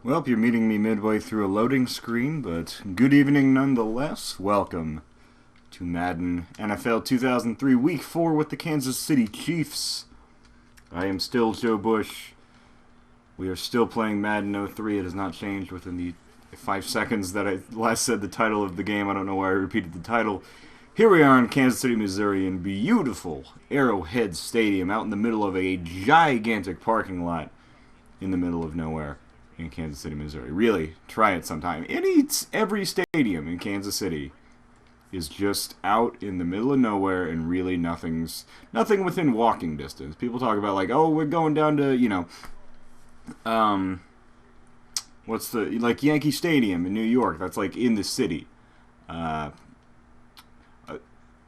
Well, you're meeting me midway through a loading screen, but good evening nonetheless. Welcome to Madden NFL 2003 Week 4 with the Kansas City Chiefs. I am still Joe Bush. We are still playing Madden 03. It has not changed within the 5 seconds that I last said the title of the game. I don't know why I repeated the title. Here we are in Kansas City, Missouri, in beautiful Arrowhead Stadium, out in the middle of a gigantic parking lot in the middle of nowhere in Kansas City, Missouri. Really, try it sometime. Every stadium in Kansas City is just out in the middle of nowhere, and really nothing within walking distance. People talk about like, oh, we're going down to what's the like Yankee Stadium in New York? That's like in the city.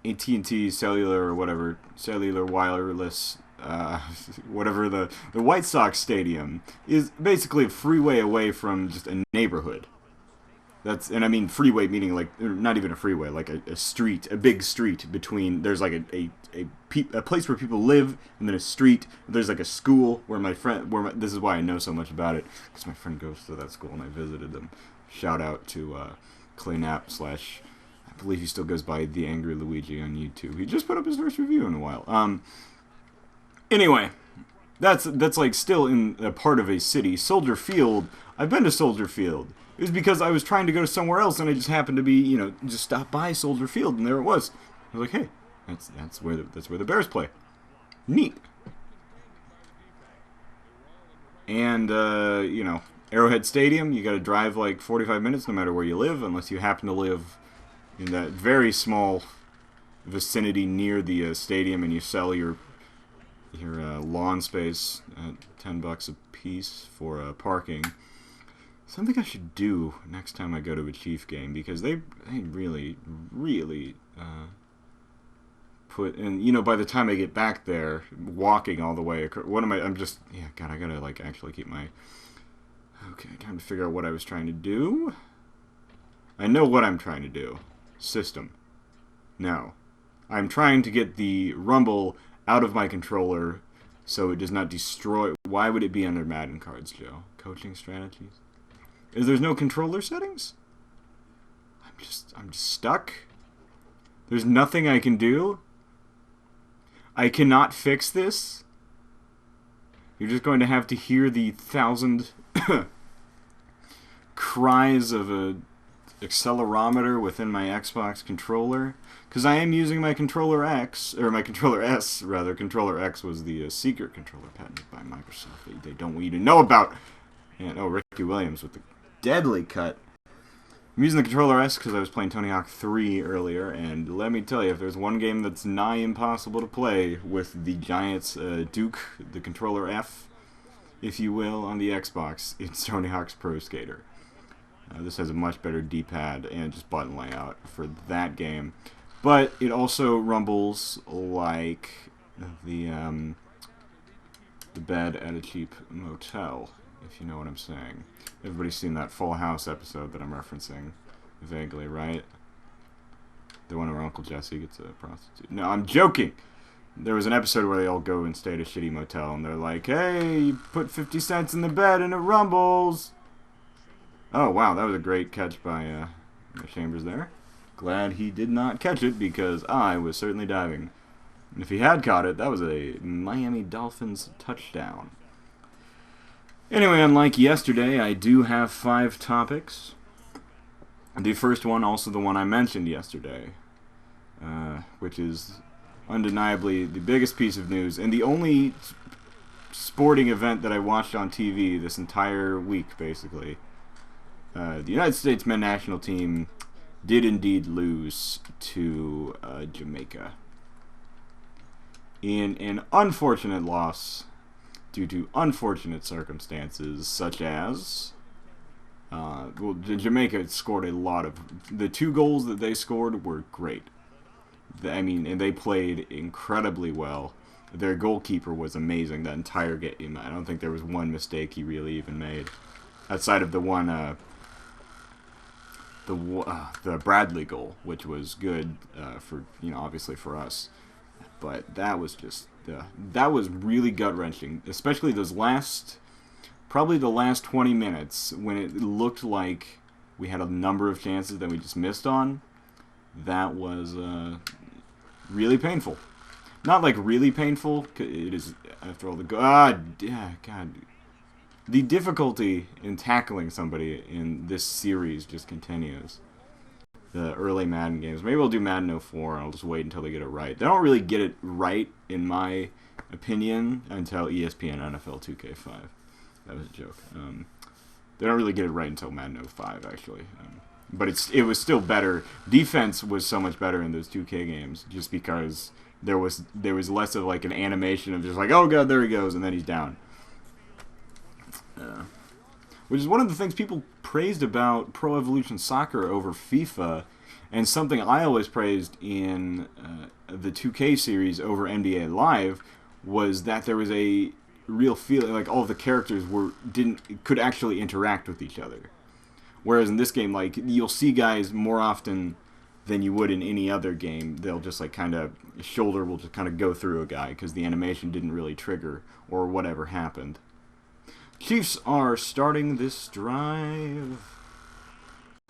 AT&T cellular or whatever, cellular wireless, whatever the White Sox stadium is basically a freeway away from just a neighborhood. And I mean freeway meaning like not even a freeway, like a street, a big street between. There's like a place where people live, and then a street. There's like a school where this is why I know so much about it, because my friend goes to that school and I visited them. Shout out to Clay Knapp / I believe he still goes by The Angry Luigi on YouTube. He just put up his first review in a while. Anyway, that's like still in a part of a city. Soldier Field. I've been to Soldier Field. It was because I was trying to go to somewhere else, and I just happened to be, just stop by Soldier Field, and there it was. I was like, hey, that's where the Bears play. Neat. And Arrowhead Stadium. You got to drive like 45 minutes, no matter where you live, unless you happen to live in that very small vicinity near the stadium, and you sell your lawn space at $10 a piece for parking. Something I should do next time I go to a Chief game, because they really put in. By the time I get back there, walking all the way. What am I? I'm just God. I gotta like actually keep my. Okay, time to figure out what I was trying to do. I know what I'm trying to do. System. No. I'm trying to get the rumble out of my controller so it does not destroy. Why would it be under Madden cards, Joe? Coaching strategies? There's no controller settings? I'm just stuck. There's nothing I can do. I cannot fix this. You're just going to have to hear the 1,000 cries of a accelerometer within my Xbox controller, because I am using my controller X, or my controller S rather. Controller X was the secret controller patented by Microsoft. They don't want you to know about. And Ricky Williams with the deadly cut. I'm using the controller S because I was playing Tony Hawk 3 earlier, and let me tell you, if there's one game that's nigh impossible to play with the Giants Duke, the controller F, if you will, on the Xbox, it's Tony Hawk's Pro Skater. This has a much better D-pad and just button layout for that game. But it also rumbles like the bed at a cheap motel, if you know what I'm saying. Everybody's seen that Full House episode that I'm referencing vaguely, right? The one where Uncle Jesse gets a prostitute. No, I'm joking! There was an episode where they all go and stay at a shitty motel, and they're like, hey, you put 50 cents in the bed and it rumbles! Oh, wow, that was a great catch by Chambers there. Glad he did not catch it, because I was certainly diving. And if he had caught it, that was a Miami Dolphins touchdown. Anyway, unlike yesterday, I do have 5 topics. The first one, also the one I mentioned yesterday, which is undeniably the biggest piece of news, and the only sporting event that I watched on TV this entire week, basically. The United States men's national team did indeed lose to Jamaica in an unfortunate loss due to unfortunate circumstances, such as Jamaica scored a lot of the 2 goals that they scored were great. And they played incredibly well. Their goalkeeper was amazing that entire game. I don't think there was one mistake he really even made, outside of the one. The Bradley goal, which was good for obviously for us, but that was just that was really gut wrenching, especially those last probably the last 20 minutes, when it looked like we had a number of chances that we just missed on, that was really painful. Not like really painful. It is, after all, God. The difficulty in tackling somebody in this series just continues. The early Madden games. Maybe I'll do Madden 04 and I'll just wait until they get it right. They don't really get it right, in my opinion, until ESPN NFL 2K5. That was a joke. They don't really get it right until Madden 05, actually. But it was still better. Defense was so much better in those 2K games, just because there was less of like an animation of just like, oh god, there he goes, and then he's down. Which is one of the things people praised about Pro Evolution Soccer over FIFA, and something I always praised in the 2K series over NBA Live, was that there was a real feeling like all of the characters could actually interact with each other. Whereas in this game, like, you'll see guys more often than you would in any other game. They'll just like kind of, shoulder will just kind of go through a guy because the animation didn't really trigger or whatever happened. Chiefs are starting this drive,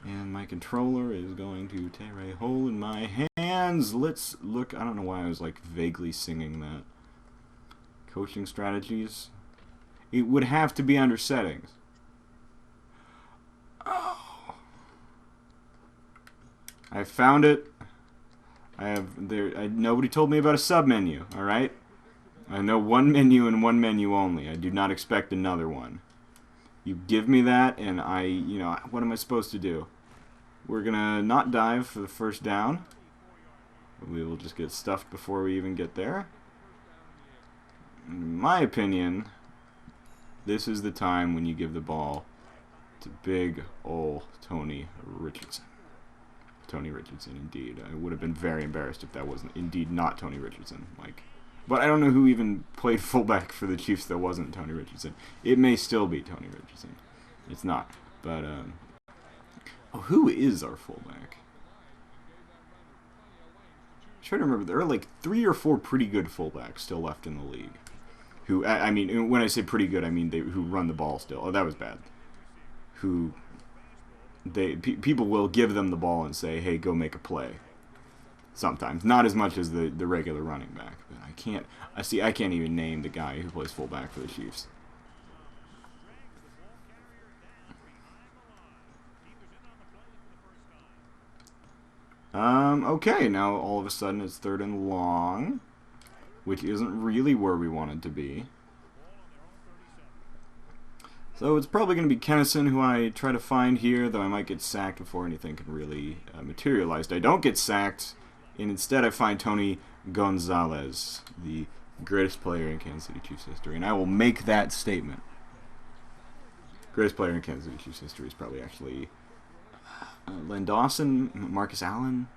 and my controller is going to tear a hole in my hands. Let's look. I don't know why I was like vaguely singing that. Coaching strategies. It would have to be under settings. Oh, I found it. Nobody told me about a sub menu. All right. I know one menu and one menu only. I do not expect another one. You give me that, and what am I supposed to do? We're gonna not dive for the first down. We will just get stuffed before we even get there. In my opinion, this is the time when you give the ball to big ol' Tony Richardson. Tony Richardson, indeed. I would have been very embarrassed if that wasn't indeed not Tony Richardson. But I don't know who even played fullback for the Chiefs that wasn't Tony Richardson. It may still be Tony Richardson. It's not. But, who is our fullback? I'm trying to remember. There are like 3 or 4 pretty good fullbacks still left in the league. Who, I mean, when I say pretty good, I mean who run the ball still. Oh, that was bad. People will give them the ball and say, hey, go make a play. Sometimes. Not as much as the regular running back. But I can't even name the guy who plays fullback for the Chiefs. Okay, now all of a sudden it's 3rd and long, which isn't really where we wanted to be. So it's probably going to be Kennison who I try to find here, though I might get sacked before anything can really materialize. I don't get sacked, and instead I find Tony Gonzalez, the greatest player in Kansas City Chiefs history, and I will make that statement. Greatest player in Kansas City Chiefs history is probably actually Len Dawson, Marcus Allen,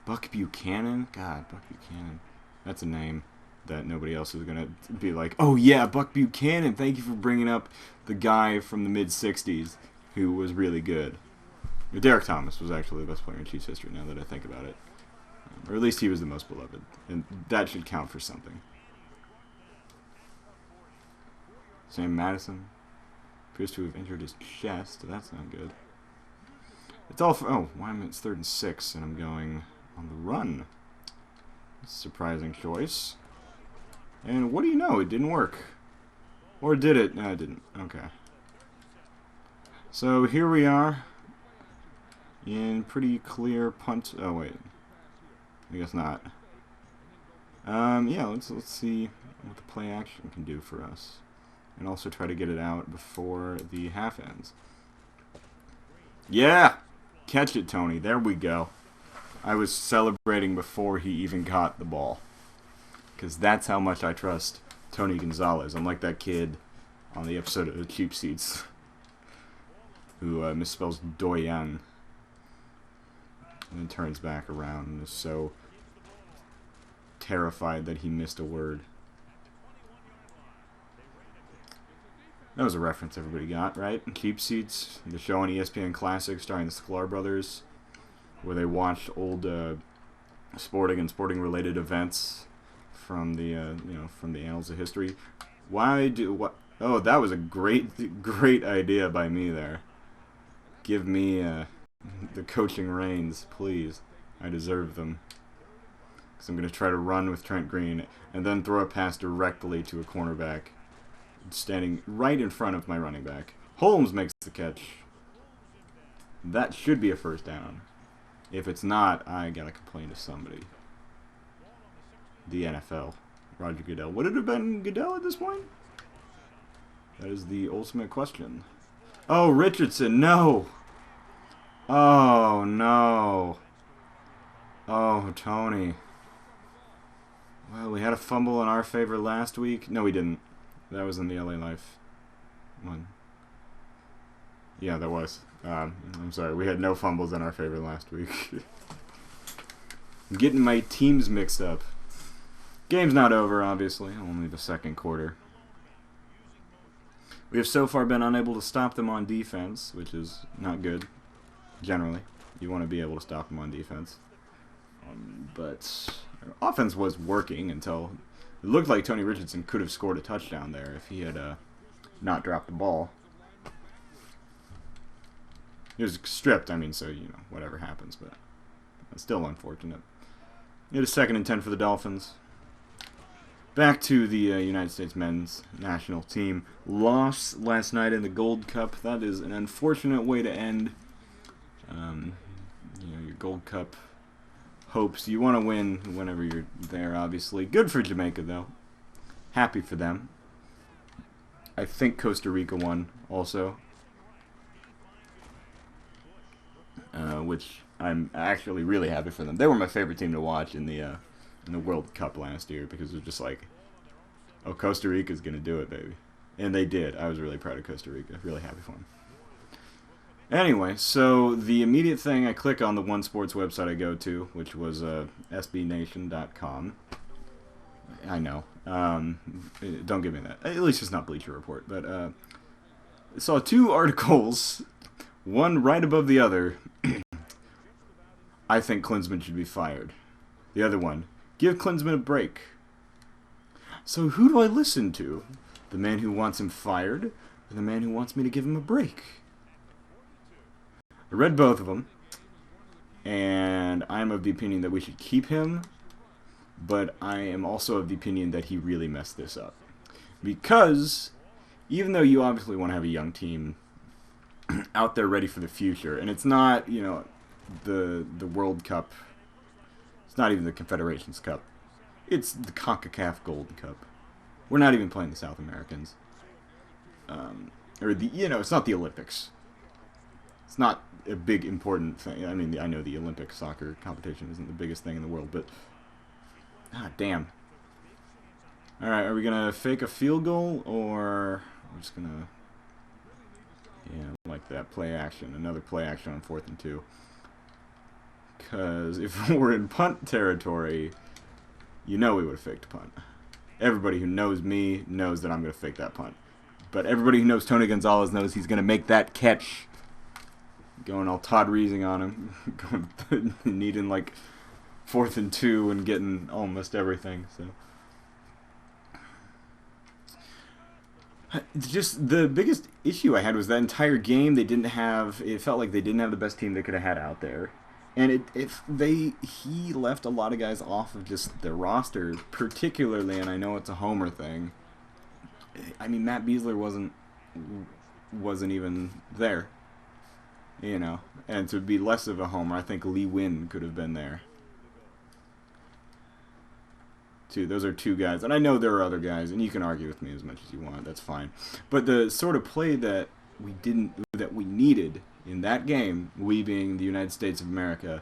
Buck Buchanan. God, Buck Buchanan. That's a name that nobody else is going to be like, oh yeah, Buck Buchanan, thank you for bringing up the guy from the mid-'60s who was really good. Derek Thomas was actually the best player in Chiefs history, now that I think about it. Or at least he was the most beloved, and that should count for something. Sam Madison appears to have injured his chest. That's not good. It's all for, it's 3rd and 6, and I'm going on the run. Surprising choice. And what do you know? It didn't work. Or did it? No, it didn't. Okay. So here we are in pretty clear punt. Oh wait, I guess not. Yeah, let's see what the play action can do for us, and also try to get it out before the half ends. Yeah, catch it, Tony. There we go. I was celebrating before he even got the ball, because that's how much I trust Tony Gonzalez. I'm like that kid on the episode of Cheap Seats who misspells Doyen and then turns back around and is so terrified that he missed a word. That was a reference everybody got, right? Cheap Seats, the show on ESPN Classic starring the Sklar brothers, where they watched old sporting and sporting-related events from the from the annals of history. Oh, that was a great idea by me there. Give me the coaching reins, please. I deserve them. Because I'm going to try to run with Trent Green and then throw a pass directly to a cornerback standing right in front of my running back. Holmes makes the catch. That should be a first down. If it's not, I got to complain to somebody. The NFL. Roger Goodell. Would it have been Goodell at this point? That is the ultimate question. Oh, Richardson, no! Oh, no. Oh, Tony. Well, we had a fumble in our favor last week. No, we didn't. That was in the LA Life one. Yeah, that was. I'm sorry. We had no fumbles in our favor last week. I'm getting my teams mixed up. Game's not over, obviously. Only the second quarter. We have so far been unable to stop them on defense, which is not good, generally. You want to be able to stop them on defense. But our offense was working until it looked like Tony Richardson could have scored a touchdown there if he had not dropped the ball. It was stripped, I mean, so, you know, whatever happens, but it's still unfortunate. It is 2nd and 10 for the Dolphins. Back to the United States men's national team. Loss last night in the Gold Cup. That is an unfortunate way to end your Gold Cup hopes. You want to win whenever you're there, obviously. Good for Jamaica, though. Happy for them. I think Costa Rica won also. Which I'm actually really happy for them. They were my favorite team to watch in the World Cup last year because it was just like, oh, Costa Rica's going to do it, baby. And they did. I was really proud of Costa Rica. Really happy for them. Anyway, so the immediate thing, I click on the one sports website I go to, which was sbnation.com. I know. Don't give me that. At least it's not Bleacher Report. But I saw 2 articles, one right above the other. I think Klinsmann should be fired. The other one, give Klinsmann a break. So who do I listen to? The man who wants him fired, or the man who wants me to give him a break? I read both of them, and I'm of the opinion that we should keep him, but I am also of the opinion that he really messed this up. Because, even though you obviously want to have a young team out there ready for the future, and it's not, you know, the World Cup, it's not even the Confederations Cup, it's the CONCACAF Gold Cup. We're not even playing the South Americans. It's not the Olympics. It's not a big, important thing. I mean, I know the Olympic soccer competition isn't the biggest thing in the world, but... Ah, damn. Alright, are we going to fake a field goal, or... We're just going to... Yeah, like that play action. Another play action on 4th and 2. Because if we're in punt territory, you know we would have faked a punt. Everybody who knows me knows that I'm going to fake that punt. But everybody who knows Tony Gonzalez knows he's going to make that catch. Going all Todd Reesing on him. Going needing like 4th and 2 and getting almost everything. So just the biggest issue I had was that entire game it felt like they didn't have the best team they could have had out there. And he left a lot of guys off of just the roster, particularly, and I know it's a homer thing. I mean, Matt Beasler wasn't even there, you know. And to be less of a homer, I think Lee Wynn could have been there. Those are 2 guys, and I know there are other guys, and you can argue with me as much as you want. That's fine. But the sort of play that we needed in that game, we being the United States of America,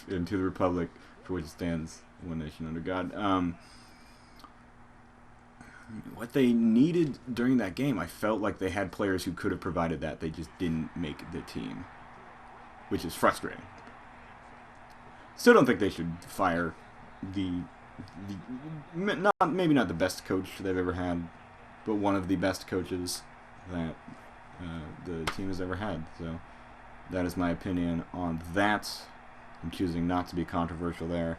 and to the republic for which it stands, one nation under God. What they needed during that game, I felt like they had players who could have provided that. They just didn't make the team, which is frustrating. Still don't think they should fire maybe not the best coach they've ever had, but one of the best coaches that the team has ever had. So that is my opinion on that. I'm choosing not to be controversial there.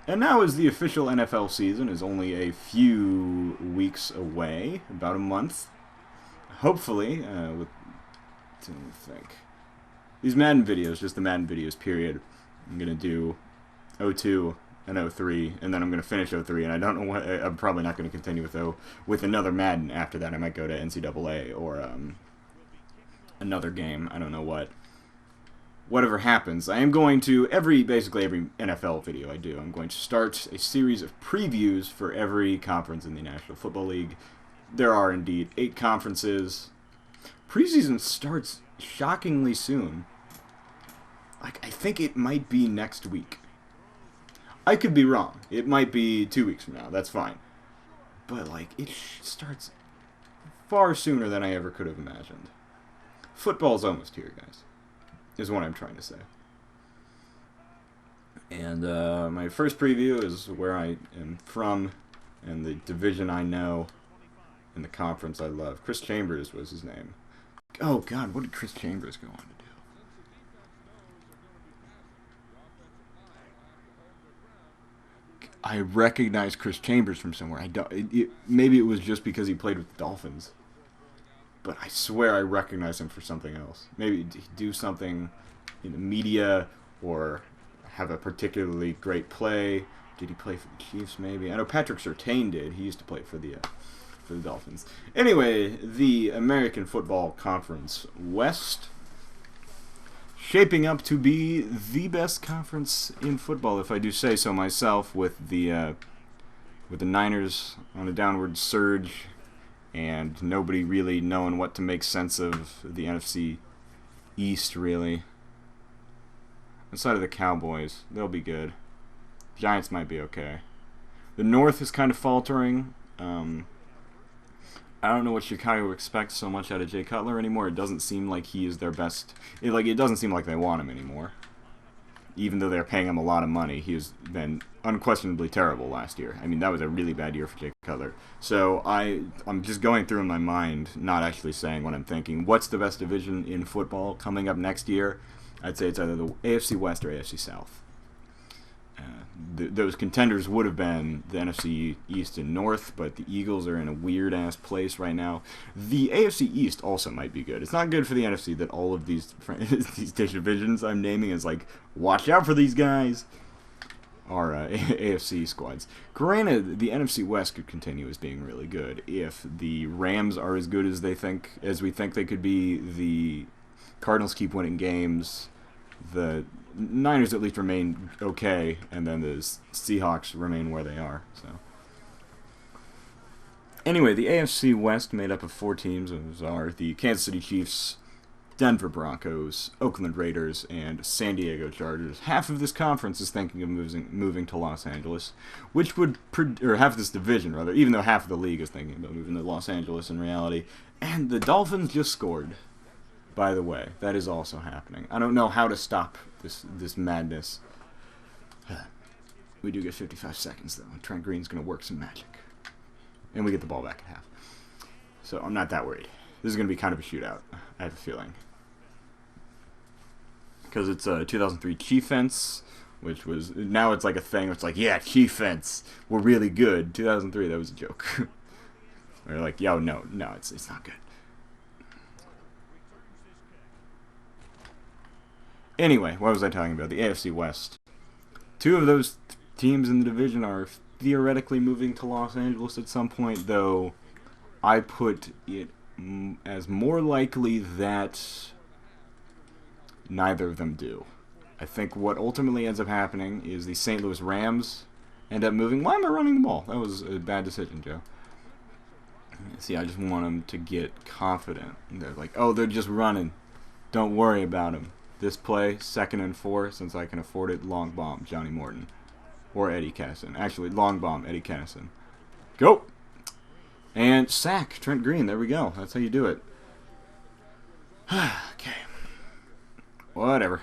And now as the official NFL season is only a few weeks away, about a month, hopefully, let me think. These Madden videos, just the Madden videos, period. I'm going to do 02 and 03, and then I'm going to finish 03, and I don't know what, I'm probably not going to continue with another Madden after that. I might go to NCAA or another game. I don't know what. Whatever happens, I am going to, basically every NFL video I do, I'm going to start a series of previews for every conference in the National Football League. There are indeed 8 conferences. Preseason starts shockingly soon. Like, I think it might be next week. I could be wrong. It might be 2 weeks from now. That's fine. But, like, it starts far sooner than I ever could have imagined. Football's almost here, guys, is what I'm trying to say. And my first preview is where I am from and the division I know and the conference I love. Chris Chambers was his name. Oh, God, what did Chris Chambers go on to do? I recognize Chris Chambers from somewhere. Maybe it was just because he played with the Dolphins. But I swear I recognize him for something else. Maybe do something in the media or have a particularly great play. Did he play for the Chiefs, maybe? I know Patrick Surtain did. He used to play for the Dolphins. Anyway, the American Football Conference West, shaping up to be the best conference in football, if I do say so myself, with the Niners on a downward surge and nobody really knowing what to make sense of the NFC East, really. Outside of the Cowboys, they'll be good. Giants might be okay. The North is kind of faltering. I don't know what Chicago expects so much out of Jay Cutler anymore. It doesn't seem like he is their best. It doesn't seem like they want him anymore. Even though they're paying him a lot of money, he has been unquestionably terrible last year. I mean, that was a really bad year for Jay Cutler. So I'm just going through in my mind, not actually saying what I'm thinking. What's the best division in football coming up next year? I'd say it's either the AFC West or AFC South. Those contenders would have been the NFC East and North, but the Eagles are in a weird-ass place right now. The AFC East also might be good. It's not good for the NFC that all of these divisions I'm naming is like, watch out for these guys, are AFC squads. Granted, the NFC West could continue as being really good if the Rams are as good as we think they could be. The Cardinals keep winning games. The Niners at least remain okay, and then the Seahawks remain where they are. So, anyway, the AFC West, made up of 4 teams, are the Kansas City Chiefs, Denver Broncos, Oakland Raiders, and San Diego Chargers. Half of this conference is thinking of moving to Los Angeles, which would, or half of this division rather, even though half of the league is thinking about moving to Los Angeles in reality. And the Dolphins just scored. By the way, that is also happening. I don't know how to stop this madness. We do get 55 seconds, though. Trent Green's going to work some magic. And we get the ball back at half. So I'm not that worried. This is going to be kind of a shootout, I have a feeling. Because it's a 2003 Chiefs, which was... Now it's like a thing. It's like, yeah, Chiefs, we're really good. 2003, that was a joke. Or like, yo, no, it's not good. Anyway, what was I talking about? The AFC West. 2 of those teams in the division are theoretically moving to Los Angeles at some point, though I put it as more likely that neither of them do. I think what ultimately ends up happening is the St. Louis Rams end up moving. Why am I running the ball? That was a bad decision, Joe. See, I just want them to get confident. They're like, oh, they're just running. Don't worry about them. This play, 2nd and 4, since I can afford it, long bomb, Johnny Morton. Or Eddie Kennison. Actually, long bomb, Eddie Kennison. Go! And sack, Trent Green. There we go. That's how you do it. Okay. Whatever.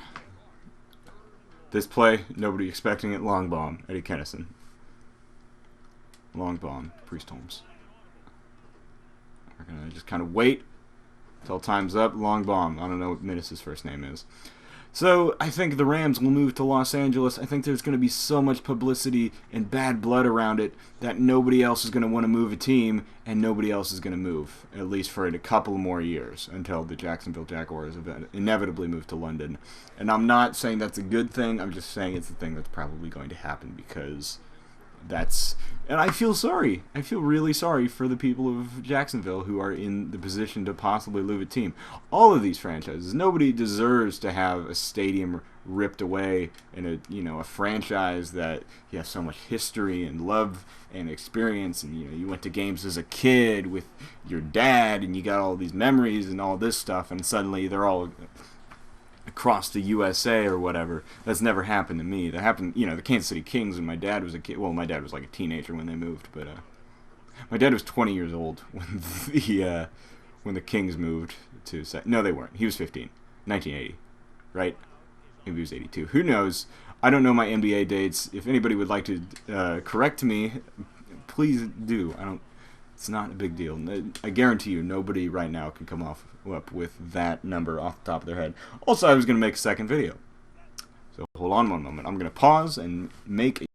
This play, nobody expecting it, long bomb, Eddie Kennison. Long bomb, Priest Holmes. We're going to just kind of wait until time's up. Long bomb. I don't know what Minnis' first name is. So I think the Rams will move to Los Angeles. I think there's going to be so much publicity and bad blood around it that nobody else is going to want to move a team, and nobody else is going to move, at least for a couple more years, until the Jacksonville Jaguars inevitably move to London. And I'm not saying that's a good thing. I'm just saying it's the thing that's probably going to happen, because that's... And I feel sorry. I feel really sorry for the people of Jacksonville who are in the position to possibly lose a team. All of these franchises, nobody deserves to have a stadium ripped away and a franchise that you have so much history and love and experience, and you went to games as a kid with your dad and you got all these memories and all this stuff, and suddenly they're all across the USA or whatever. That's never happened to me. That happened, the Kansas City Kings when my dad was a kid. Well, my dad was like a teenager when they moved, but my dad was 20 years old when the Kings moved to... No, they weren't. He was 15. 1980, right? Maybe he was 82. Who knows? I don't know my NBA dates. If anybody would like to correct me, please do. It's not a big deal. I guarantee you, nobody right now can come up with that number off the top of their head. Also, I was going to make a second video. So hold on one moment. I'm going to pause and make a